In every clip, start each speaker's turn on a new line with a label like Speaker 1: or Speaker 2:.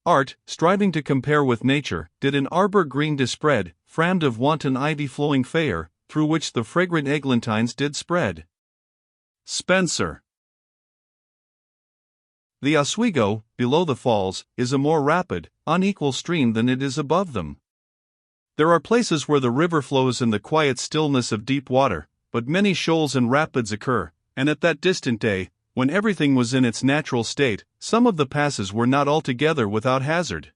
Speaker 1: Art, striving to compare with nature, did an arbor green dispread, frammed of wanton ivy flowing fair, through which the fragrant eglantines did spread. Spenser. The Oswego, below the falls, is a more rapid, unequal stream than it is above them. There are places where the river flows in the quiet stillness of deep water, but many shoals and rapids occur, and at that distant day, when everything was in its natural state, some of the passes were not altogether without hazard.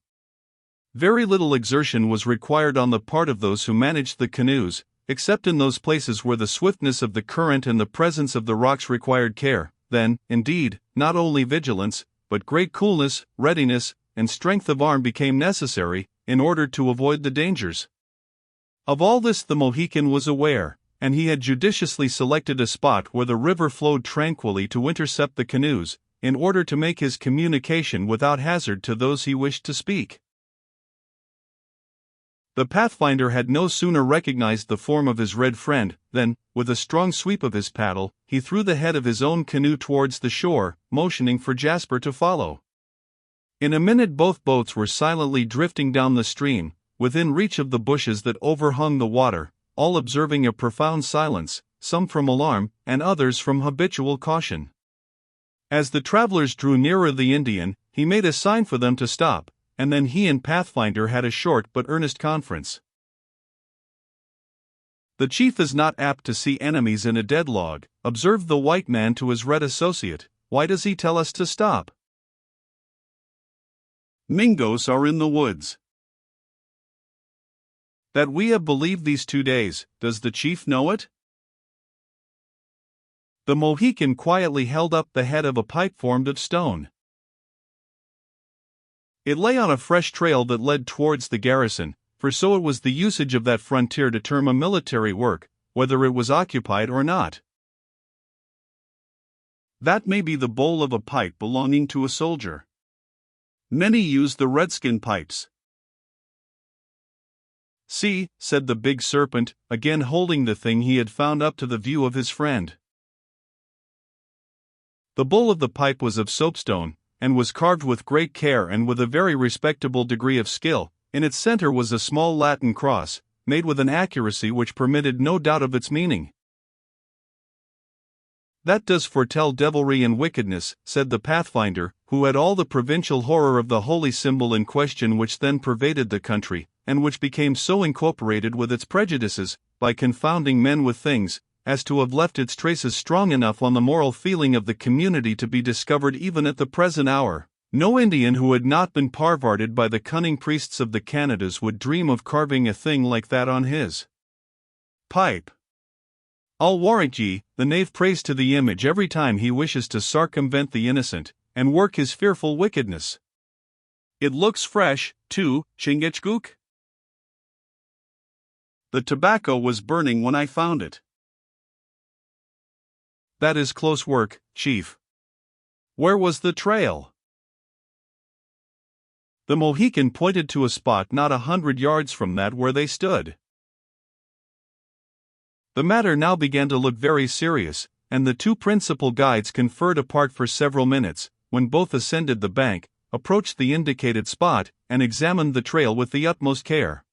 Speaker 1: Very little exertion was required on the part of those who managed the canoes, except in those places where the swiftness of the current and the presence of the rocks required care. Then, indeed, not only vigilance, but great coolness, readiness, and strength of arm became necessary, in order to avoid the dangers. Of all this the Mohican was aware, and he had judiciously selected a spot where the river flowed tranquilly to intercept the canoes, in order to make his communication without hazard to those he wished to speak. The Pathfinder had no sooner recognized the form of his red friend, than, with a strong sweep of his paddle, he threw the head of his own canoe towards the shore, motioning for Jasper to follow. In a minute both boats were silently drifting down the stream, within reach of the bushes that overhung the water, all observing a profound silence, some from alarm, and others from habitual caution. As the travelers drew nearer the Indian, he made a sign for them to stop, and then he and Pathfinder had a short but earnest conference. "The chief is not apt to see enemies in a dead log," observed the white man to his red associate. "Why does he tell us to stop?" "Mingoes are in the woods." "That we have believed these 2 days, does the chief know it?" The Mohican quietly held up the head of a pipe formed of stone. It lay on a fresh trail that led towards the garrison, for so it was the usage of that frontier to term a military work, whether it was occupied or not. "That may be the bowl of a pipe belonging to a soldier. Many use the redskin pipes." "See," said the big serpent, again holding the thing he had found up to the view of his friend. The bowl of the pipe was of soapstone, and was carved with great care and with a very respectable degree of skill. In its center was a small Latin cross, made with an accuracy which permitted no doubt of its meaning. "That does foretell devilry and wickedness," said the Pathfinder, who had all the provincial horror of the holy symbol in question which then pervaded the country, and which became so incorporated with its prejudices, by confounding men with things, as to have left its traces strong enough on the moral feeling of the community to be discovered even at the present hour. No Indian who had not been parvarded by the cunning priests of the Canadas would dream of carving a thing like that on his pipe. "I'll warrant ye, the knave prays to the image every time he wishes to circumvent the innocent, and work his fearful wickedness. It looks fresh, too, Chingachgook." "The tobacco was burning when I found it." "That is close work, chief. Where was the trail?" The Mohican pointed to a spot not 100 yards from that where they stood. The matter now began to look very serious, and the two principal guides conferred apart for several minutes, when both ascended the bank, approached the indicated spot, and examined the trail with the utmost care.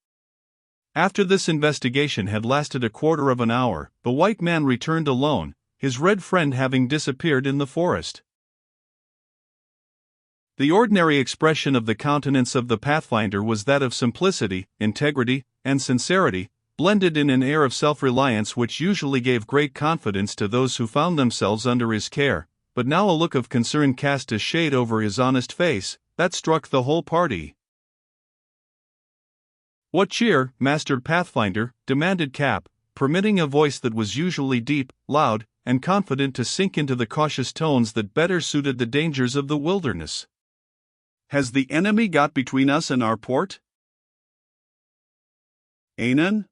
Speaker 1: After this investigation had lasted a quarter of an hour, the white man returned alone, his red friend having disappeared in the forest. The ordinary expression of the countenance of the Pathfinder was that of simplicity, integrity, and sincerity, blended in an air of self-reliance which usually gave great confidence to those who found themselves under his care, but now a look of concern cast a shade over his honest face, that struck the whole party. "What cheer, Master Pathfinder?" demanded Cap, permitting a voice that was usually deep, loud, and confident to sink into the cautious tones that better suited the dangers of the wilderness. "Has the enemy got between us and our port?" "Anan?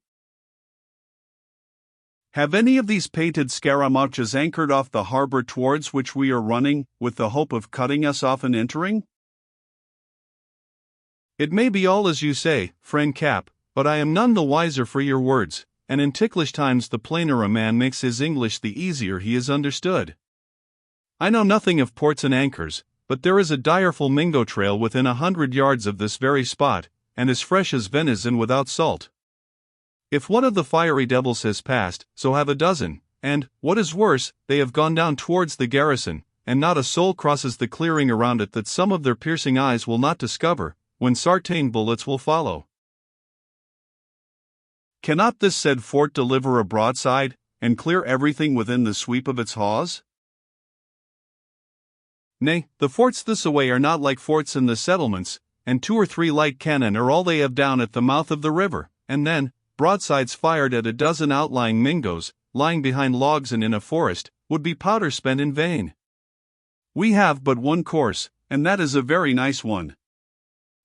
Speaker 1: Have any of these painted scaramouches anchored off the harbor towards which we are running, with the hope of cutting us off and entering?" "It may be all as you say, friend Cap, but I am none the wiser for your words, and in ticklish times the plainer a man makes his English the easier he is understood. I know nothing of ports and anchors, but there is a direful Mingo trail within 100 yards of this very spot, and as fresh as venison without salt. If one of the fiery devils has passed, so have a dozen, and, what is worse, they have gone down towards the garrison, and not a soul crosses the clearing around it that some of their piercing eyes will not discover, when sartain bullets will follow. Cannot this said fort deliver a broadside, and clear everything within the sweep of its hawse? Nay, the forts this away are not like forts in the settlements, and 2 or 3 light cannon are all they have down at the mouth of the river, and then, broadsides fired at a dozen outlying Mingoes, lying behind logs and in a forest, would be powder spent in vain. We have but one course, and that is a very nice one.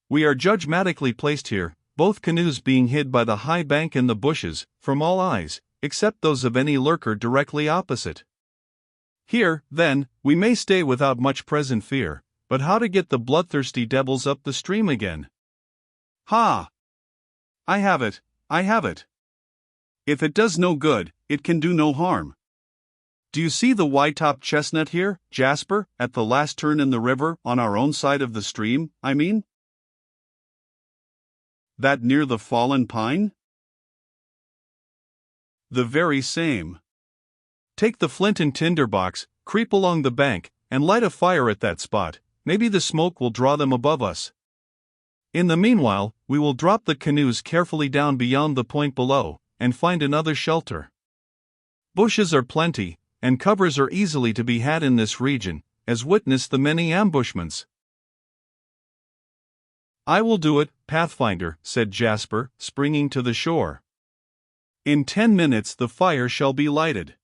Speaker 1: We are judgmatically placed here, both canoes being hid by the high bank and the bushes, from all eyes, except those of any lurker directly opposite. Here, then, we may stay without much present fear, but how to get the bloodthirsty devils up the stream again? Ha! I have it, I have it. If it does no good, it can do no harm. Do you see the wide-topped chestnut here, Jasper, at the last turn in the river, on our own side of the stream, I mean? That near the fallen pine? The very same. Take the flint and tinder box, creep along the bank, and light a fire at that spot. Maybe the smoke will draw them above us. In the meanwhile, we will drop the canoes carefully down beyond the point below, and find another shelter. Bushes are plenty, and covers are easily to be had in this region, as witness the many ambushments. I will do it, Pathfinder, said Jasper, springing to the shore. In 10 minutes the fire shall be lighted.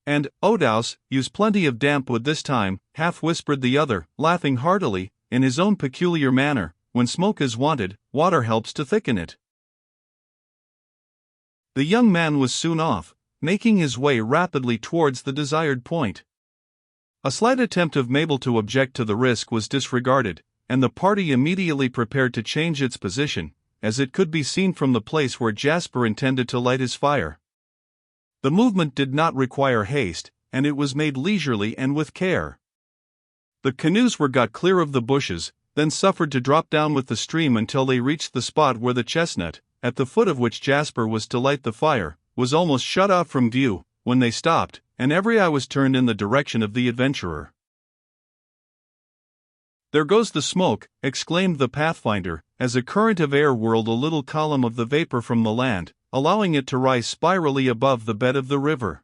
Speaker 1: And, Odaus, use plenty of damp wood this time, half-whispered the other, laughing heartily, in his own peculiar manner. When smoke is wanted, water helps to thicken it. The young man was soon off, making his way rapidly towards the desired point. A slight attempt of Mabel to object to the risk was disregarded, and the party immediately prepared to change its position, as it could be seen from the place where Jasper intended to light his fire. The movement did not require haste, and it was made leisurely and with care. The canoes were got clear of the bushes, then suffered to drop down with the stream until they reached the spot where the chestnut, at the foot of which Jasper was to light the fire, was almost shut out from view, when they stopped, and every eye was turned in the direction of the adventurer. There goes the smoke, exclaimed the Pathfinder, as a current of air whirled a little column of the vapor from the land, allowing it to rise spirally above the bed of the river.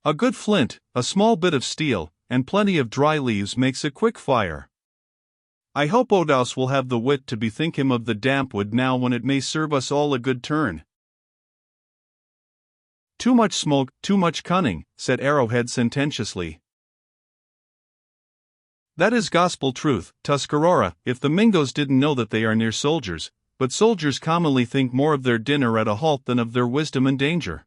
Speaker 1: A good flint, a small bit of steel, and plenty of dry leaves makes a quick fire. I hope Odaus will have the wit to bethink him of the damp wood now when it may serve us all a good turn. Too much smoke, too much cunning, said Arrowhead sententiously. That is gospel truth, Tuscarora, if the Mingoes didn't know that they are near soldiers, but soldiers commonly think more of their dinner at a halt than of their wisdom and danger.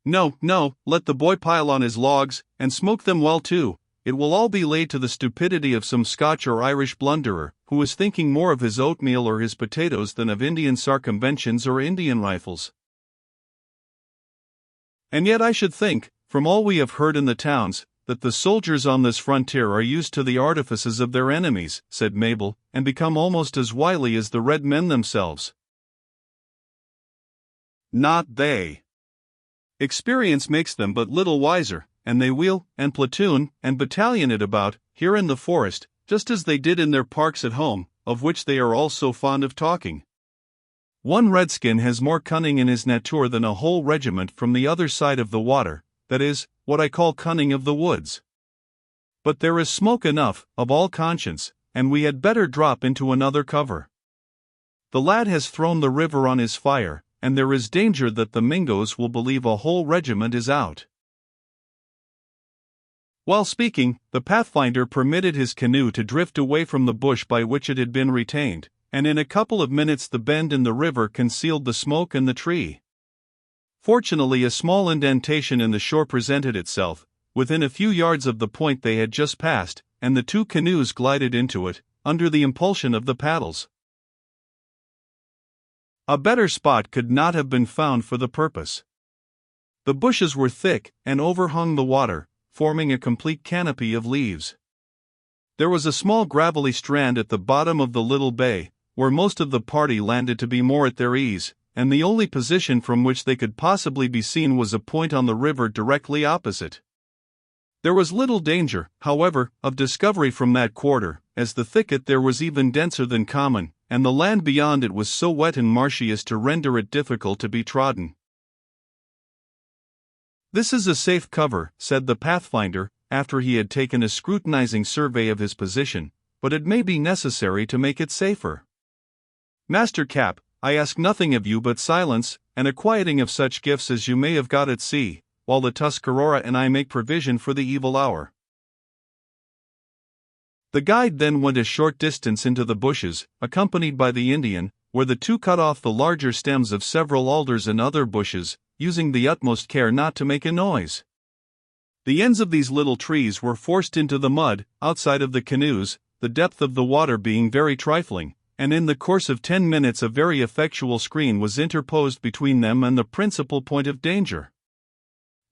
Speaker 1: No, no, let the boy pile on his logs, and smoke them well too. It will all be laid to the stupidity of some Scotch or Irish blunderer, who is thinking more of his oatmeal or his potatoes than of Indian circumventions or Indian rifles. And yet I should think, from all we have heard in the towns, that the soldiers on this frontier are used to the artifices of their enemies, said Mabel, and become almost as wily as the red men themselves. Not they. Experience makes them but little wiser, and they wheel, and platoon, and battalion it about, here in the forest, just as they did in their parks at home, of which they are all so fond of talking. One redskin has more cunning in his nature than a whole regiment from the other side of the water, that is, what I call cunning of the woods. But there is smoke enough, of all conscience, and we had better drop into another cover. The lad has thrown the river on his fire, and there is danger that the Mingoes will believe a whole regiment is out. While speaking, the Pathfinder permitted his canoe to drift away from the bush by which it had been retained, and in a couple of minutes the bend in the river concealed the smoke and the tree. Fortunately, a small indentation in the shore presented itself, within a few yards of the point they had just passed, and the 2 canoes glided into it, under the impulsion of the paddles. A better spot could not have been found for the purpose. The bushes were thick, and overhung the water, forming a complete canopy of leaves. There was a small gravelly strand at the bottom of the little bay, where most of the party landed to be more at their ease, and the only position from which they could possibly be seen was a point on the river directly opposite. There was little danger, however, of discovery from that quarter, as the thicket there was even denser than common, and the land beyond it was so wet and marshy as to render it difficult to be trodden. "This is a safe cover," said the Pathfinder, after he had taken a scrutinizing survey of his position, "but it may be necessary to make it safer. Master Cap, I ask nothing of you but silence, and a quieting of such gifts as you may have got at sea, while the Tuscarora and I make provision for the evil hour." The guide then went a short distance into the bushes, accompanied by the Indian, where the two cut off the larger stems of several alders and other bushes, using the utmost care not to make a noise. The ends of these little trees were forced into the mud, outside of the canoes, the depth of the water being very trifling, and in the course of 10 minutes a very effectual screen was interposed between them and the principal point of danger.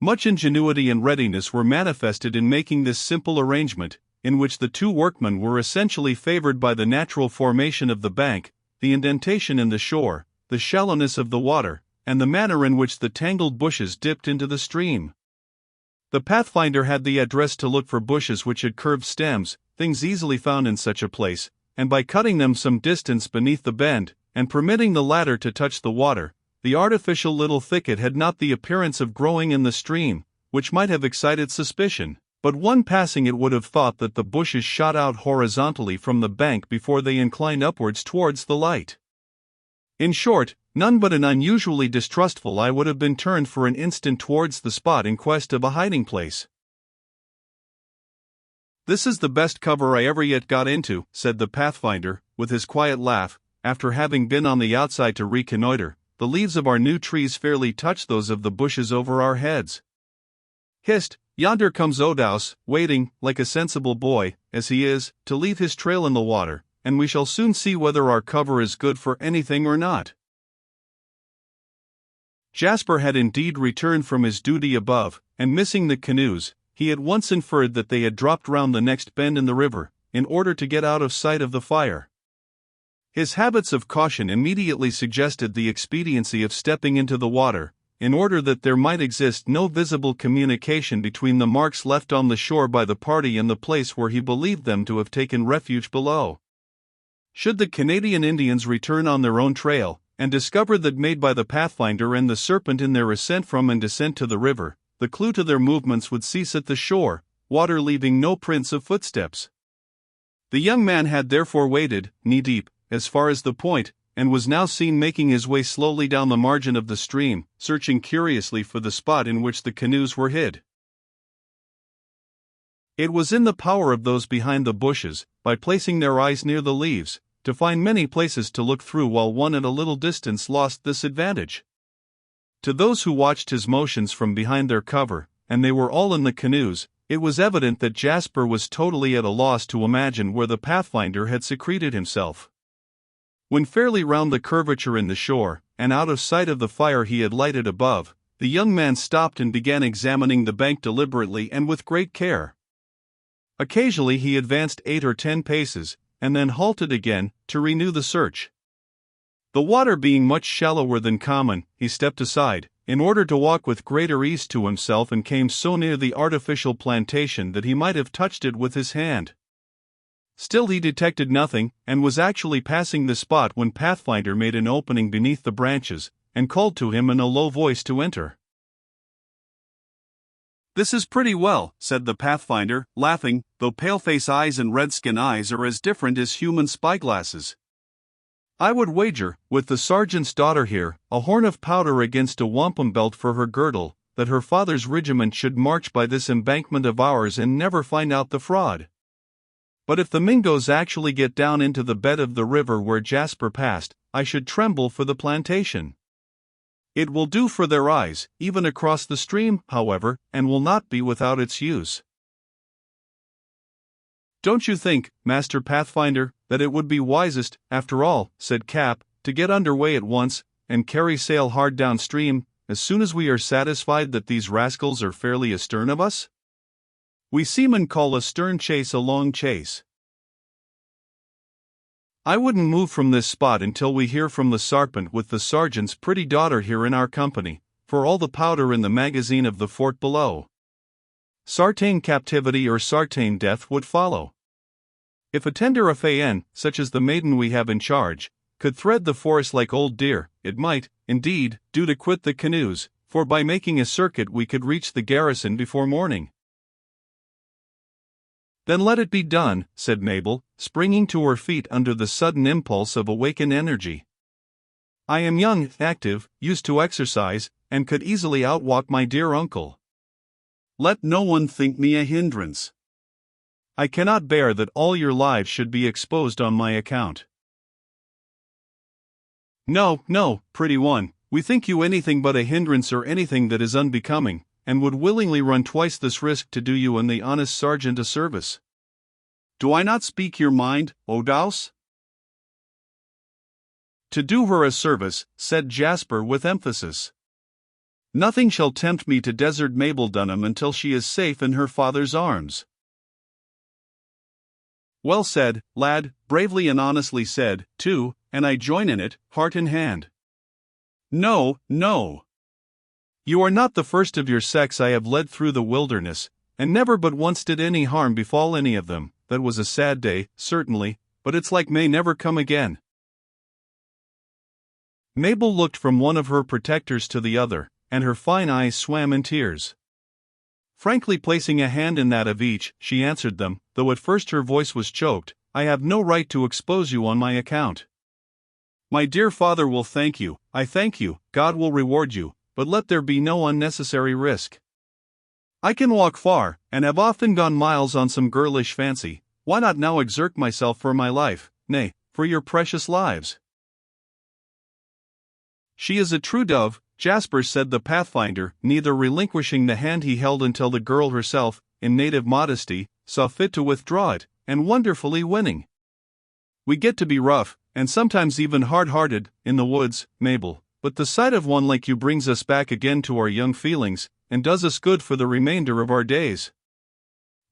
Speaker 1: Much ingenuity and readiness were manifested in making this simple arrangement, in which the two workmen were essentially favored by the natural formation of the bank, the indentation in the shore, the shallowness of the water, and the manner in which the tangled bushes dipped into the stream. The Pathfinder had the address to look for bushes which had curved stems, things easily found in such a place, and by cutting them some distance beneath the bend, and permitting the latter to touch the water, the artificial little thicket had not the appearance of growing in the stream, which might have excited suspicion, but one passing it would have thought that the bushes shot out horizontally from the bank before they inclined upwards towards the light. In short, none but an unusually distrustful eye would have been turned for an instant towards the spot in quest of a hiding place. "This is the best cover I ever yet got into," said the Pathfinder, with his quiet laugh, after having been on the outside to reconnoiter. "The leaves of our new trees fairly touch those of the bushes over our heads. Hist, yonder comes Odaus, waiting, like a sensible boy, as he is, to leave his trail in the water, and we shall soon see whether our cover is good for anything or not." Jasper had indeed returned from his duty above, and missing the canoes, he at once inferred that they had dropped round the next bend in the river, in order to get out of sight of the fire. His habits of caution immediately suggested the expediency of stepping into the water, in order that there might exist no visible communication between the marks left on the shore by the party and the place where he believed them to have taken refuge below. Should the Canadian Indians return on their own trail, and discover that made by the Pathfinder and the Serpent in their ascent from and descent to the river, the clue to their movements would cease at the shore, water leaving no prints of footsteps. The young man had therefore waded, knee-deep, as far as the point, and was now seen making his way slowly down the margin of the stream, searching curiously for the spot in which the canoes were hid. It was in the power of those behind the bushes, by placing their eyes near the leaves, to find many places to look through while one at a little distance lost this advantage. To those who watched his motions from behind their cover, and they were all in the canoes, it was evident that Jasper was totally at a loss to imagine where the Pathfinder had secreted himself. When fairly round the curvature in the shore, and out of sight of the fire he had lighted above, the young man stopped and began examining the bank deliberately and with great care. Occasionally he advanced 8 or 10 paces, and then halted again, to renew the search. The water being much shallower than common, he stepped aside, in order to walk with greater ease to himself, and came so near the artificial plantation that he might have touched it with his hand. Still he detected nothing, and was actually passing the spot when Pathfinder made an opening beneath the branches, and called to him in a low voice to enter. "This is pretty well," said the Pathfinder, laughing, though paleface eyes and redskin eyes are as different as human spyglasses. "I would wager, with the sergeant's daughter here, a horn of powder against a wampum belt for her girdle, that her father's regiment should march by this embankment of ours and never find out the fraud. But if the Mingoes actually get down into the bed of the river where Jasper passed, I should tremble for the plantation. It will do for their eyes, even across the stream, however, and will not be without its use." "Don't you think, Master Pathfinder, that it would be wisest, after all," said Cap, "to get under way at once, and carry sail hard downstream, as soon as we are satisfied that these rascals are fairly astern of us?" We seamen call a stern chase a long chase. I wouldn't move from this spot until we hear from the serpent with the sergeant's pretty daughter here in our company, for all the powder in the magazine of the fort below. Certain captivity or certain death would follow. If a tender affayan, such as the maiden we have in charge, could thread the forest like old deer, it might, indeed, do to quit the canoes, for by making a circuit we could reach the garrison before morning. Then let it be done, said Mabel, springing to her feet under the sudden impulse of awakened energy. I am young, active, used to exercise, and could easily outwalk my dear uncle. Let no one think me a hindrance. I cannot bear that all your lives should be exposed on my account. No, no, pretty one, we think you anything but a hindrance or anything that is unbecoming, and would willingly run twice this risk to do you and the honest sergeant a service. Do I not speak your mind, O Douse? To do her a service, said Jasper with emphasis. Nothing shall tempt me to desert Mabel Dunham until she is safe in her father's arms. Well said, lad, bravely and honestly said, too, and I join in it, heart and hand. No, no. You are not the first of your sex I have led through the wilderness, and never but once did any harm befall any of them. That was a sad day, certainly, but it's like may never come again. Mabel looked from one of her protectors to the other, and her fine eyes swam in tears. Frankly placing a hand in that of each, she answered them, though at first her voice was choked, I have no right to expose you on my account. My dear father will thank you, I thank you, God will reward you, but let there be no unnecessary risk. I can walk far, and have often gone miles on some girlish fancy, why not now exert myself for my life, nay, for your precious lives? She is a true dove, Jasper, said the Pathfinder, neither relinquishing the hand he held until the girl herself, in native modesty, saw fit to withdraw it, and wonderfully winning. We get to be rough, and sometimes even hard-hearted, in the woods, Mabel, but the sight of one like you brings us back again to our young feelings, and does us good for the remainder of our days.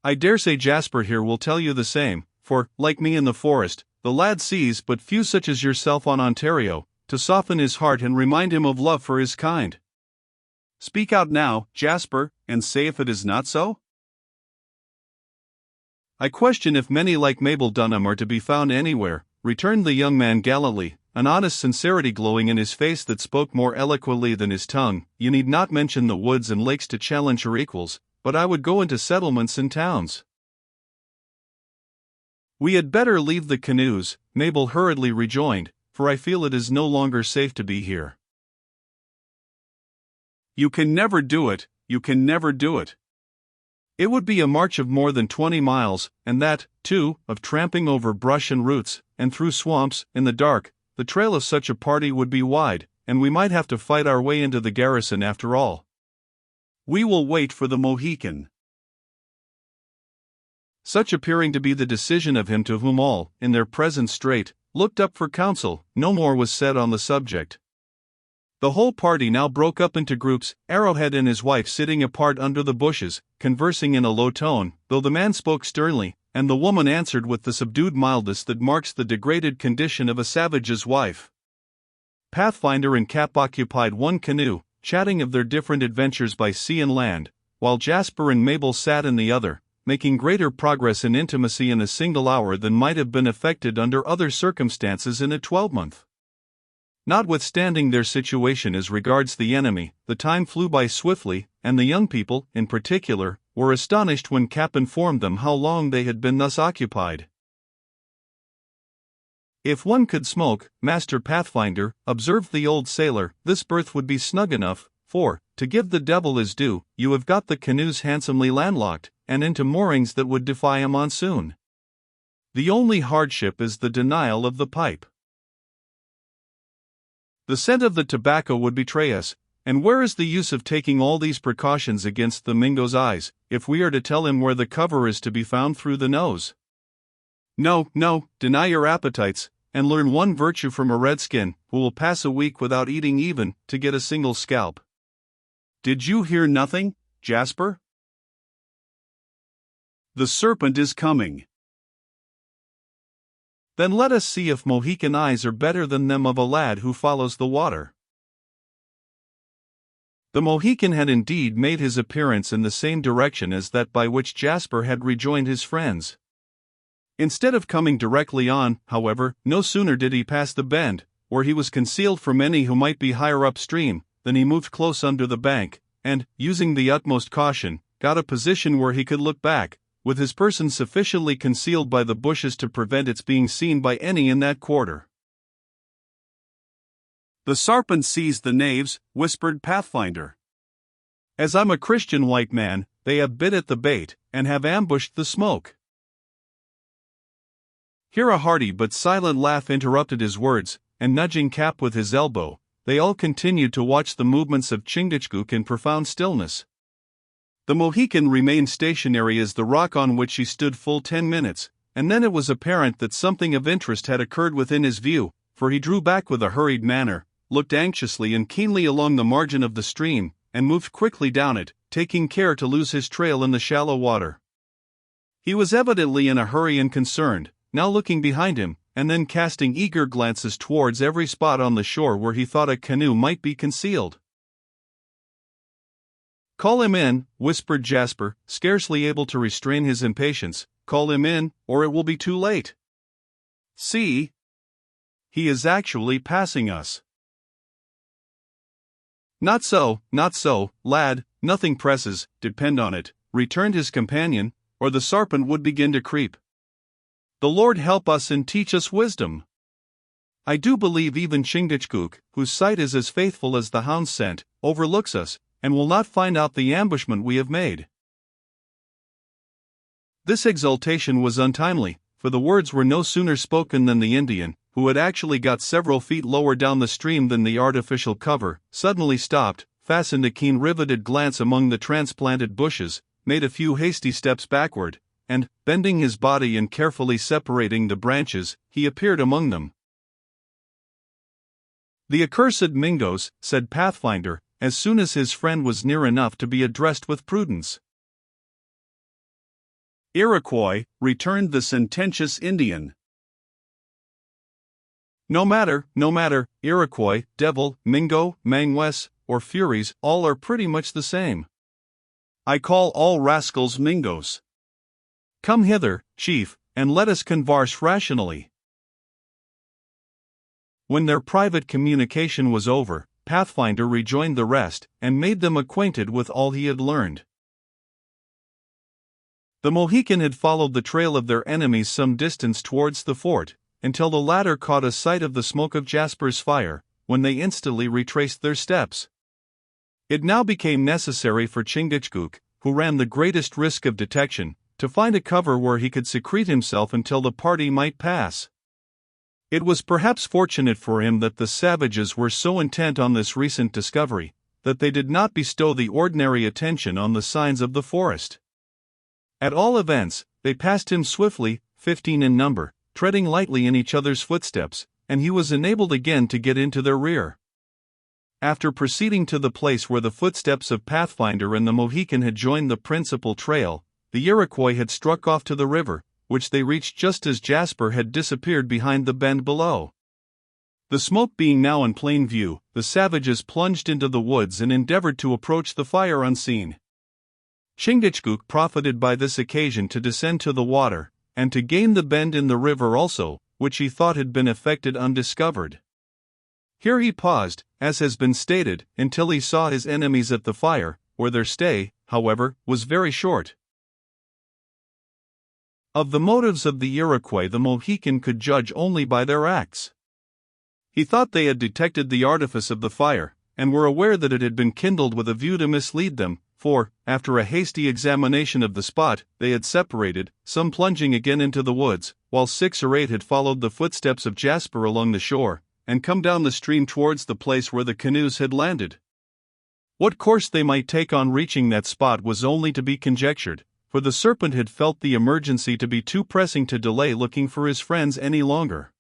Speaker 1: I dare say Jasper here will tell you the same, for, like me in the forest, the lad sees but few such as yourself on Ontario, to soften his heart and remind him of love for his kind. Speak out now, Jasper, and say if it is not so? I question if many like Mabel Dunham are to be found anywhere, returned the young man gallantly, an honest sincerity glowing in his face that spoke more eloquently than his tongue. You need not mention the woods and lakes to challenge her equals, but I would go into settlements and towns. We had better leave the canoes, Mabel hurriedly rejoined, for I feel it is no longer safe to be here. You can never do it, you can never do it. It would be a march of more than 20 miles, and that, too, of tramping over brush and roots, and through swamps, in the dark. The trail of such a party would be wide, and we might have to fight our way into the garrison after all. We will wait for the Mohican. Such appearing to be the decision of him to whom all, in their present strait, looked up for counsel, no more was said on the subject. The whole party now broke up into groups, Arrowhead and his wife sitting apart under the bushes, conversing in a low tone, though the man spoke sternly, and the woman answered with the subdued mildness that marks the degraded condition of a savage's wife. Pathfinder and Cap occupied one canoe, chatting of their different adventures by sea and land, while Jasper and Mabel sat in the other, making greater progress in intimacy in a single hour than might have been effected under other circumstances in a 12-month. Notwithstanding their situation as regards the enemy, the time flew by swiftly, and the young people, in particular, were astonished when Cap informed them how long they had been thus occupied. If one could smoke, Master Pathfinder, observed the old sailor, this berth would be snug enough, for, to give the devil his due, you have got the canoes handsomely landlocked, and into moorings that would defy a monsoon. The only hardship is the denial of the pipe. The scent of the tobacco would betray us, and where is the use of taking all these precautions against the Mingo's eyes, if we are to tell him where the cover is to be found through the nose? No, no, deny your appetites, and learn one virtue from a redskin, who will pass a week without eating even, to get a single scalp. Did you hear nothing, Jasper? The serpent is coming. Then let us see if Mohican eyes are better than them of a lad who follows the water. The Mohican had indeed made his appearance in the same direction as that by which Jasper had rejoined his friends. Instead of coming directly on, however, no sooner did he pass the bend, where he was concealed from any who might be higher upstream, than he moved close under the bank, and, using the utmost caution, got a position where he could look back, with his person sufficiently concealed by the bushes to prevent its being seen by any in that quarter. "The sarpent seized the knaves," whispered Pathfinder. "As I'm a Christian white man, they have bit at the bait, and have ambushed the smoke." Here a hearty but silent laugh interrupted his words, and nudging Cap with his elbow, they all continued to watch the movements of Chingachgook in profound stillness. The Mohican remained stationary as the rock on which he stood full 10 minutes, and then it was apparent that something of interest had occurred within his view, for he drew back with a hurried manner, looked anxiously and keenly along the margin of the stream, and moved quickly down it, taking care to lose his trail in the shallow water. He was evidently in a hurry and concerned, now looking behind him, and then casting eager glances towards every spot on the shore where he thought a canoe might be concealed. "Call him in," whispered Jasper, scarcely able to restrain his impatience. "Call him in, or it will be too late. See! He is actually passing us." Not so, lad, nothing presses, depend on it," returned his companion, "or the sarpent would begin to creep. The Lord help us and teach us wisdom. I do believe even Chingachgook, whose sight is as faithful as the hound's scent, overlooks us, and will not find out the ambushment we have made." This exultation was untimely, for the words were no sooner spoken than the Indian, who had actually got several feet lower down the stream than the artificial cover, suddenly stopped, fastened a keen riveted glance among the transplanted bushes, made a few hasty steps backward, and, bending his body and carefully separating the branches, he appeared among them. "The accursed Mingoes," said Pathfinder, as soon as his friend was near enough to be addressed with prudence. "Iroquois," returned the sententious Indian. No matter, Iroquois, devil, Mingo, Mangwes, or Furies, all are pretty much the same. I call all rascals Mingoes. Come hither, chief, and let us converse rationally." When their private communication was over, Pathfinder rejoined the rest, and made them acquainted with all he had learned. The Mohican had followed the trail of their enemies some distance towards the fort, until the latter caught a sight of the smoke of Jasper's fire, when they instantly retraced their steps. It now became necessary for Chingachgook, who ran the greatest risk of detection, to find a cover where he could secrete himself until the party might pass. It was perhaps fortunate for him that the savages were so intent on this recent discovery, that they did not bestow the ordinary attention on the signs of the forest. At all events, they passed him swiftly, 15 in number, treading lightly in each other's footsteps, and he was enabled again to get into their rear. After proceeding to the place where the footsteps of Pathfinder and the Mohican had joined the principal trail, the Iroquois had struck off to the river, which they reached just as Jasper had disappeared behind the bend below. The smoke being now in plain view, the savages plunged into the woods and endeavored to approach the fire unseen. Chingachgook profited by this occasion to descend to the water, and to gain the bend in the river also, which he thought had been effected undiscovered. Here he paused, as has been stated, until he saw his enemies at the fire, where their stay, however, was very short. Of the motives of the Iroquois the Mohican could judge only by their acts. He thought they had detected the artifice of the fire, and were aware that it had been kindled with a view to mislead them, for, after a hasty examination of the spot, they had separated, some plunging again into the woods, while 6 or 8 had followed the footsteps of Jasper along the shore, and come down the stream towards the place where the canoes had landed. What course they might take on reaching that spot was only to be conjectured, for the serpent had felt the emergency to be too pressing to delay looking for his friends any longer.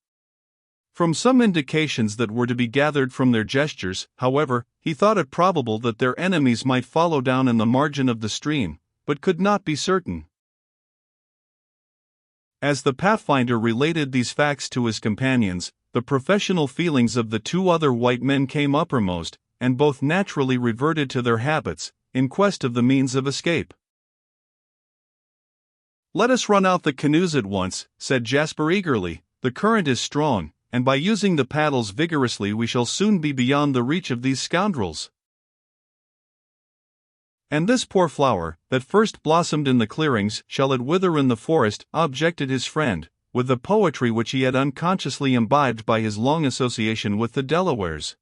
Speaker 1: From some indications that were to be gathered from their gestures, however, he thought it probable that their enemies might follow down in the margin of the stream, but could not be certain. As the Pathfinder related these facts to his companions, the professional feelings of the two other white men came uppermost, and both naturally reverted to their habits, in quest of the means of escape. "Let us run out the canoes at once," said Jasper eagerly. "The current is strong, and by using the paddles vigorously we shall soon be beyond the reach of these scoundrels." "And this poor flower, that first blossomed in the clearings, shall it wither in the forest?" objected his friend, with the poetry which he had unconsciously imbibed by his long association with the Delawares.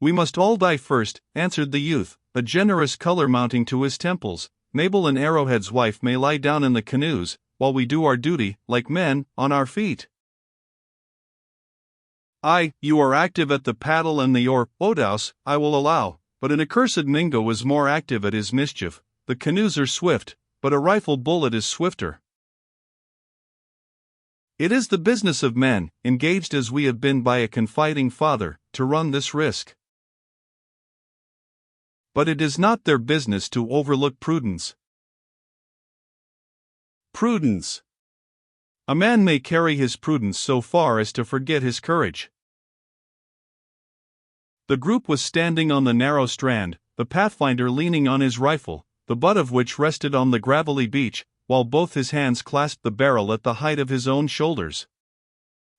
Speaker 1: "We must all die first," answered the youth, a generous color mounting to his temples. "Mabel and Arrowhead's wife may lie down in the canoes, while we do our duty, like men, on our feet." "Aye, you are active at the paddle and the oar, Odaus, I will allow, but an accursed Mingo is more active at his mischief. The canoes are swift, but a rifle bullet is swifter." "It is the business of men, engaged as we have been by a confiding father, to run this risk. But it is not their business to overlook prudence." Prudence. A man may carry his prudence so far as to forget his courage. The group was standing on the narrow strand, the Pathfinder leaning on his rifle, the butt of which rested on the gravelly beach, while both his hands clasped the barrel at the height of his own shoulders.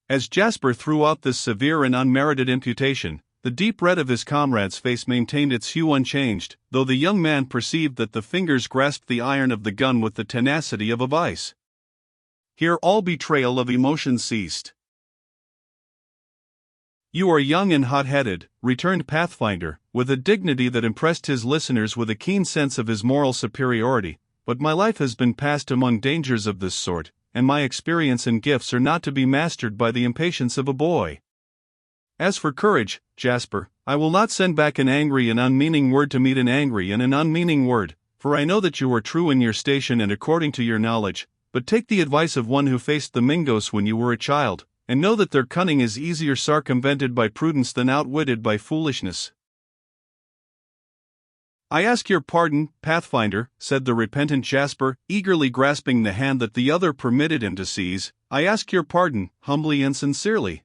Speaker 1: As Jasper threw out this severe and unmerited imputation, the deep red of his comrade's face maintained its hue unchanged, though the young man perceived that the fingers grasped the iron of the gun with the tenacity of a vice. Here all betrayal of emotion ceased. "You are young and hot-headed," returned Pathfinder, with a dignity that impressed his listeners with a keen sense of his moral superiority, "but my life has been passed among dangers of this sort, and my experience and gifts are not to be mastered by the impatience of a boy. As for courage, Jasper, I will not send back an angry and unmeaning word to meet an angry and an unmeaning word, for I know that you are true in your station and according to your knowledge, but take the advice of one who faced the Mingos when you were a child, and know that their cunning is easier circumvented by prudence than outwitted by foolishness." "I ask your pardon, Pathfinder," said the repentant Jasper, eagerly grasping the hand that the other permitted him to seize. "I ask your pardon, humbly and sincerely.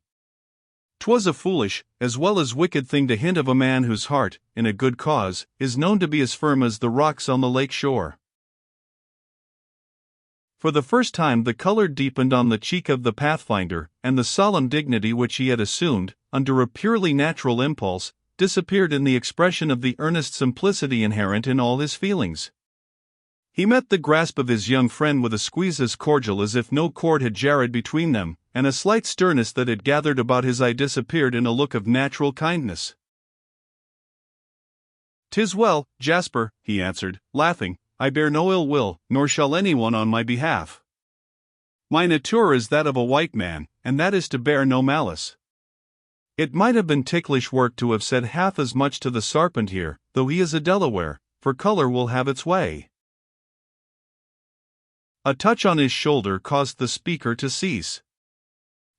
Speaker 1: 'Twas a foolish, as well as wicked thing to hint of a man whose heart, in a good cause, is known to be as firm as the rocks on the lake shore." For the first time the color deepened on the cheek of the Pathfinder, and the solemn dignity which he had assumed, under a purely natural impulse, disappeared in the expression of the earnest simplicity inherent in all his feelings. He met the grasp of his young friend with a squeeze as cordial as if no cord had jarred between them, and a slight sternness that had gathered about his eye disappeared in a look of natural kindness. "'Tis well, Jasper," he answered, laughing, "I bear no ill will, nor shall anyone on my behalf. My nature is that of a white man, and that is to bear no malice." It might have been ticklish work to have said half as much to the Sarpent here, though he is a Delaware, for color will have its way. A touch on his shoulder caused the speaker to cease.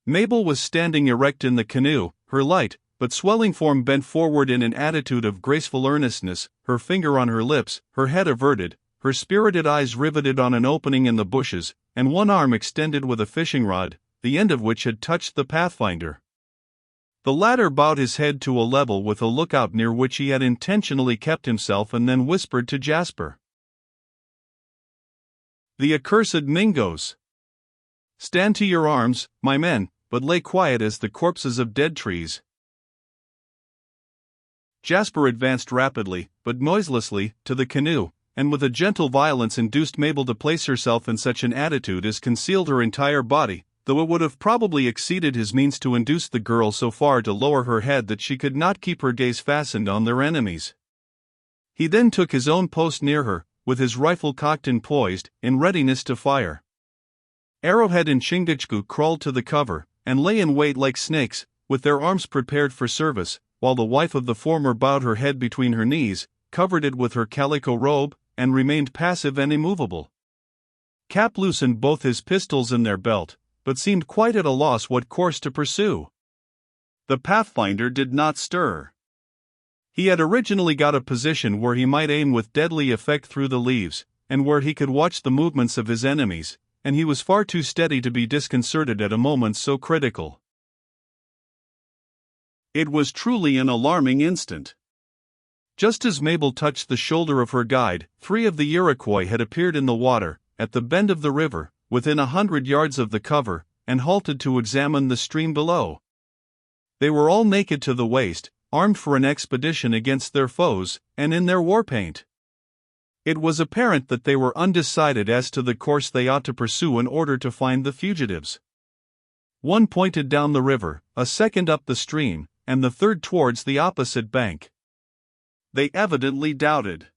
Speaker 1: Mabel was standing erect in the canoe, her light, but swelling form bent forward in an attitude of graceful earnestness, her finger on her lips, her head averted, her spirited eyes riveted on an opening in the bushes, and one arm extended with a fishing rod, the end of which had touched the Pathfinder. The latter bowed his head to a level with a lookout near which he had intentionally kept himself and then whispered to Jasper. "The accursed Mingos! Stand to your arms, my men, but lay quiet as the corpses of dead trees." Jasper advanced rapidly, but noiselessly, to the canoe, and with a gentle violence induced Mabel to place herself in such an attitude as concealed her entire body, though it would have probably exceeded his means to induce the girl so far to lower her head that she could not keep her gaze fastened on their enemies. He then took his own post near her, with his rifle cocked and poised, in readiness to fire. Arrowhead and Chingachgook crawled to the cover, and lay in wait like snakes, with their arms prepared for service, while the wife of the former bowed her head between her knees, covered it with her calico robe, and remained passive and immovable. Cap loosened both his pistols in their belt, but seemed quite at a loss what course to pursue. The Pathfinder did not stir. He had originally got a position where he might aim with deadly effect through the leaves, and where he could watch the movements of his enemies, and he was far too steady to be disconcerted at a moment so critical. It was truly an alarming instant. Just as Mabel touched the shoulder of her guide, 3 of the Iroquois had appeared in the water, at the bend of the river, within 100 yards of the cover, and halted to examine the stream below. They were all naked to the waist, armed for an expedition against their foes, and in their war paint. It was apparent that they were undecided as to the course they ought to pursue in order to find the fugitives. One pointed down the river, a second up the stream, and the third towards the opposite bank. They evidently doubted.